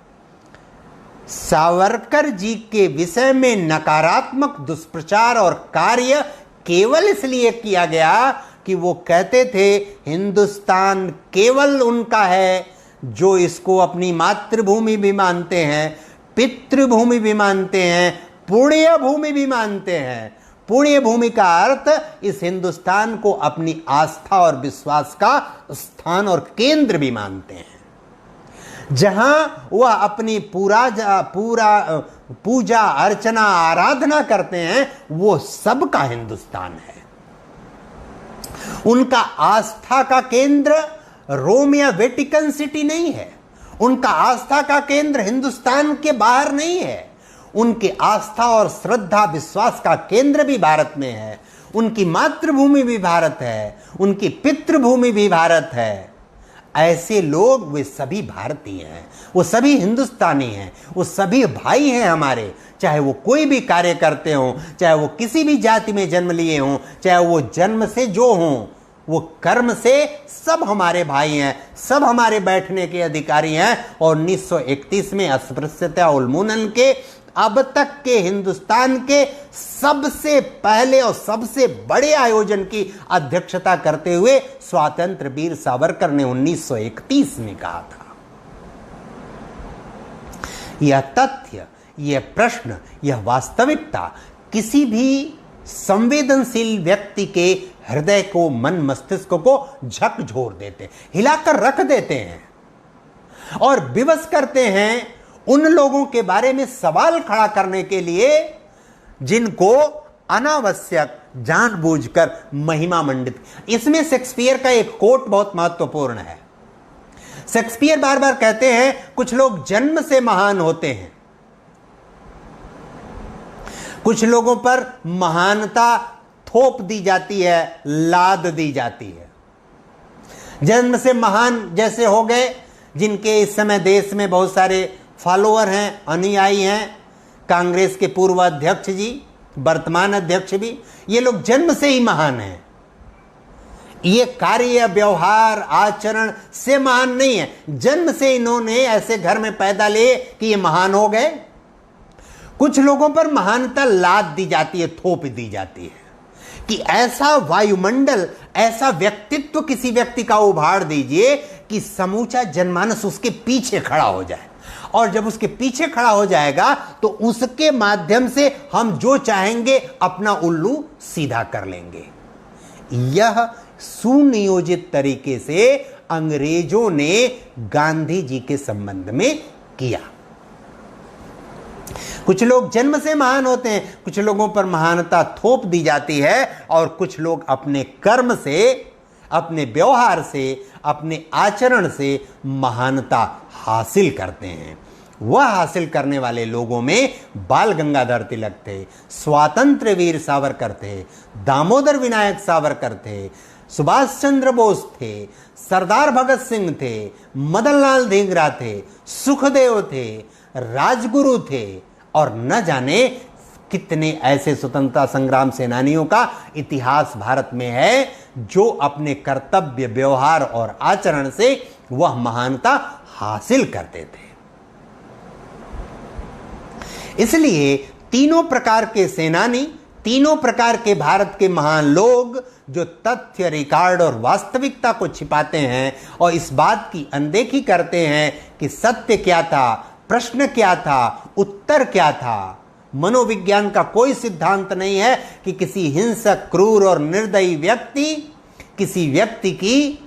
सावरकर जी के विषय में नकारात्मक दुष्प्रचार और कार्य केवल इसलिए किया गया कि वो कहते थे हिंदुस्तान केवल उनका है जो इसको अपनी मातृभूमि भी मानते हैं, पितृभूमि भी मानते हैं, पुण्य भूमि भी मानते हैं। पुण्य भूमि का अर्थ इस हिंदुस्तान को अपनी आस्था और विश्वास का स्थान और केंद्र भी मानते हैं, जहां वह अपनी पूजा अर्चना आराधना करते हैं, वो सबका हिंदुस्तान है। उनका आस्था का केंद्र रोम या वेटिकन सिटी नहीं है। उनका आस्था का केंद्र हिंदुस्तान के बाहर नहीं है। उनकी आस्था और श्रद्धा विश्वास का केंद्र भी भारत में है। उनकी मातृभूमि भी भारत है, उनकी पितृभूमि भी भारत है। ऐसे लोग वे सभी भारतीय हैं, वो सभी हिंदुस्तानी हैं, वो सभी भाई हैं हमारे। चाहे वो कोई भी कार्य करते हों, चाहे वो किसी भी जाति में जन्म लिए हों, चाहे वो जन्म से जो हों, वो कर्म से सब हमारे भाई हैं, सब हमारे बैठने के अधिकारी हैं। और 1931 में अस्पृश्यता उन्मूलन के अब तक के हिंदुस्तान के सबसे पहले और सबसे बड़े आयोजन की अध्यक्षता करते हुए स्वातंत्र वीर सावरकर ने 1931 में कहा था। यह तथ्य, यह प्रश्न, यह वास्तविकता किसी भी संवेदनशील व्यक्ति के हृदय को, मन मस्तिष्क को झकझोर देते, हिलाकर रख देते हैं और विवश करते हैं उन लोगों के बारे में सवाल खड़ा करने के लिए जिनको अनावश्यक जानबूझकर महिमा मंडित। इसमें शेक्सपियर का एक कोट बहुत महत्वपूर्ण है। शेक्सपियर बार बार कहते हैं कुछ लोग जन्म से महान होते हैं, कुछ लोगों पर महानता थोप दी जाती है, लाद दी जाती है। जन्म से महान जैसे हो गए जिनके इस समय देश में बहुत सारे फॉलोअर हैं, अनुयायी हैं, कांग्रेस के पूर्व अध्यक्ष जी, वर्तमान अध्यक्ष भी, ये लोग जन्म से ही महान हैं। ये कार्य, व्यवहार, आचरण से महान नहीं है, जन्म से इन्होंने ऐसे घर में पैदा लिए कि ये महान हो गए। कुछ लोगों पर महानता लाद दी जाती है, थोप दी जाती है कि ऐसा वायुमंडल, ऐसा व्यक्तित्व किसी व्यक्ति का उभार दीजिए कि समूचा जनमानस उसके पीछे खड़ा हो जाए। और जब उसके पीछे खड़ा हो जाएगा तो उसके माध्यम से हम जो चाहेंगे अपना उल्लू सीधा कर लेंगे। यह सुनियोजित तरीके से अंग्रेजों ने गांधी जी के संबंध में किया। कुछ लोग जन्म से महान होते हैं, कुछ लोगों पर महानता थोप दी जाती है और कुछ लोग अपने कर्म से, अपने व्यवहार से, अपने आचरण से महानता हासिल करते हैं। वह हासिल करने वाले लोगों में बाल गंगाधर तिलक थे, स्वातंत्र वीर सावरकर थे, दामोदर विनायक सावरकर थे, सुभाष चंद्र बोस थे, सरदार भगत सिंह थे, मदन लाल धिंगरा थे, सुखदेव थे, राजगुरु थे और न जाने कितने ऐसे स्वतंत्रता संग्राम सेनानियों का इतिहास भारत में है जो अपने कर्तव्य, व्यवहार और आचरण से वह महानता हासिल करते थे। इसलिए तीनों प्रकार के सेनानी, तीनों प्रकार के भारत के महान लोग जो तथ्य, रिकॉर्ड और वास्तविकता को छिपाते हैं और इस बात की अनदेखी करते हैं कि सत्य क्या था, प्रश्न क्या था, उत्तर क्या था। मनोविज्ञान का कोई सिद्धांत नहीं है कि किसी हिंसक, क्रूर और निर्दयी व्यक्ति किसी व्यक्ति की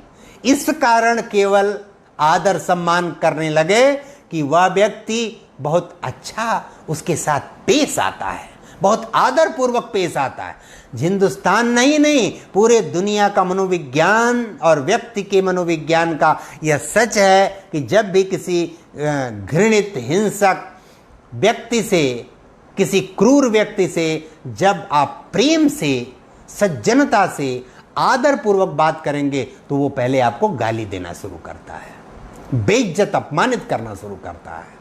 इस कारण केवल आदर सम्मान करने लगे कि वह व्यक्ति बहुत अच्छा उसके साथ पेश आता है, बहुत आदर पूर्वक पेश आता है। हिंदुस्तान नहीं, पूरे दुनिया का मनोविज्ञान और व्यक्ति के मनोविज्ञान का यह सच है कि जब भी किसी घृणित, हिंसक व्यक्ति से, किसी क्रूर व्यक्ति से जब आप प्रेम से, सज्जनता से, आदर पूर्वक बात करेंगे तो वो पहले आपको गाली देना शुरू करता है, बेइज्जत, अपमानित करना शुरू करता है।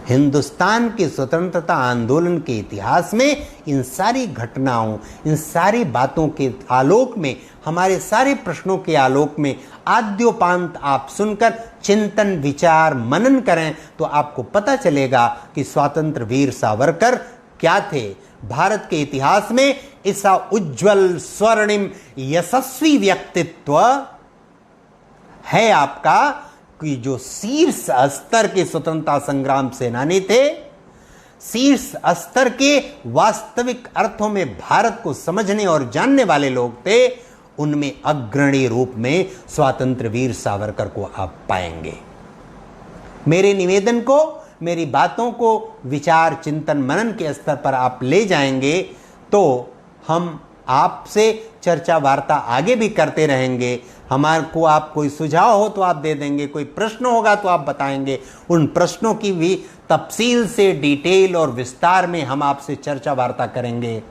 हिंदुस्तान के स्वतंत्रता आंदोलन के इतिहास में इन सारी घटनाओं, इन सारी बातों के आलोक में, हमारे सारे प्रश्नों के आलोक में आद्योपांत आप सुनकर चिंतन विचार मनन करें तो आपको पता चलेगा कि स्वतंत्र वीर सावरकर क्या थे। भारत के इतिहास में ऐसा उज्जवल स्वर्णिम यशस्वी व्यक्तित्व है आपका कि जो शीर्ष स्तर के स्वतंत्रता संग्राम सेनानी थे, शीर्ष स्तर के वास्तविक अर्थों में भारत को समझने और जानने वाले लोग थे। उनमें अग्रणी रूप में स्वतंत्र वीर सावरकर को आप पाएंगे। मेरे निवेदन को, मेरी बातों को विचार चिंतन मनन के स्तर पर आप ले जाएंगे तो हम आपसे चर्चा वार्ता आगे भी करते रहेंगे। हमारे को आप कोई सुझाव हो तो आप दे देंगे, कोई प्रश्न होगा तो आप बताएंगे। उन प्रश्नों की भी तफसील से डिटेल और विस्तार में हम आपसे चर्चा वार्ता करेंगे।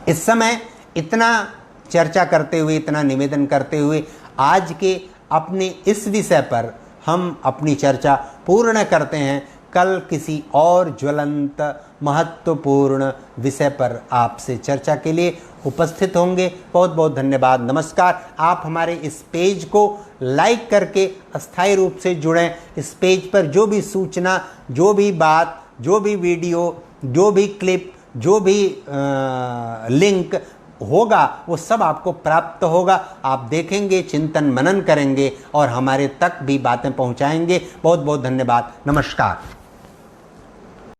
इस समय इतना चर्चा करते हुए, इतना निवेदन करते हुए आज के अपने इस विषय पर हम अपनी चर्चा पूर्ण करते हैं। कल किसी और ज्वलंत महत्वपूर्ण विषय पर आपसे चर्चा के लिए उपस्थित होंगे। बहुत बहुत धन्यवाद, नमस्कार। आप हमारे इस पेज को लाइक करके अस्थायी रूप से जुड़ें। इस पेज पर जो भी सूचना, जो भी बात, जो भी वीडियो, जो भी क्लिप, जो भी लिंक होगा वो सब आपको प्राप्त होगा। आप देखेंगे, चिंतन मनन करेंगे और हमारे तक भी बातें पहुंचाएंगे। बहुत बहुत धन्यवाद, नमस्कार।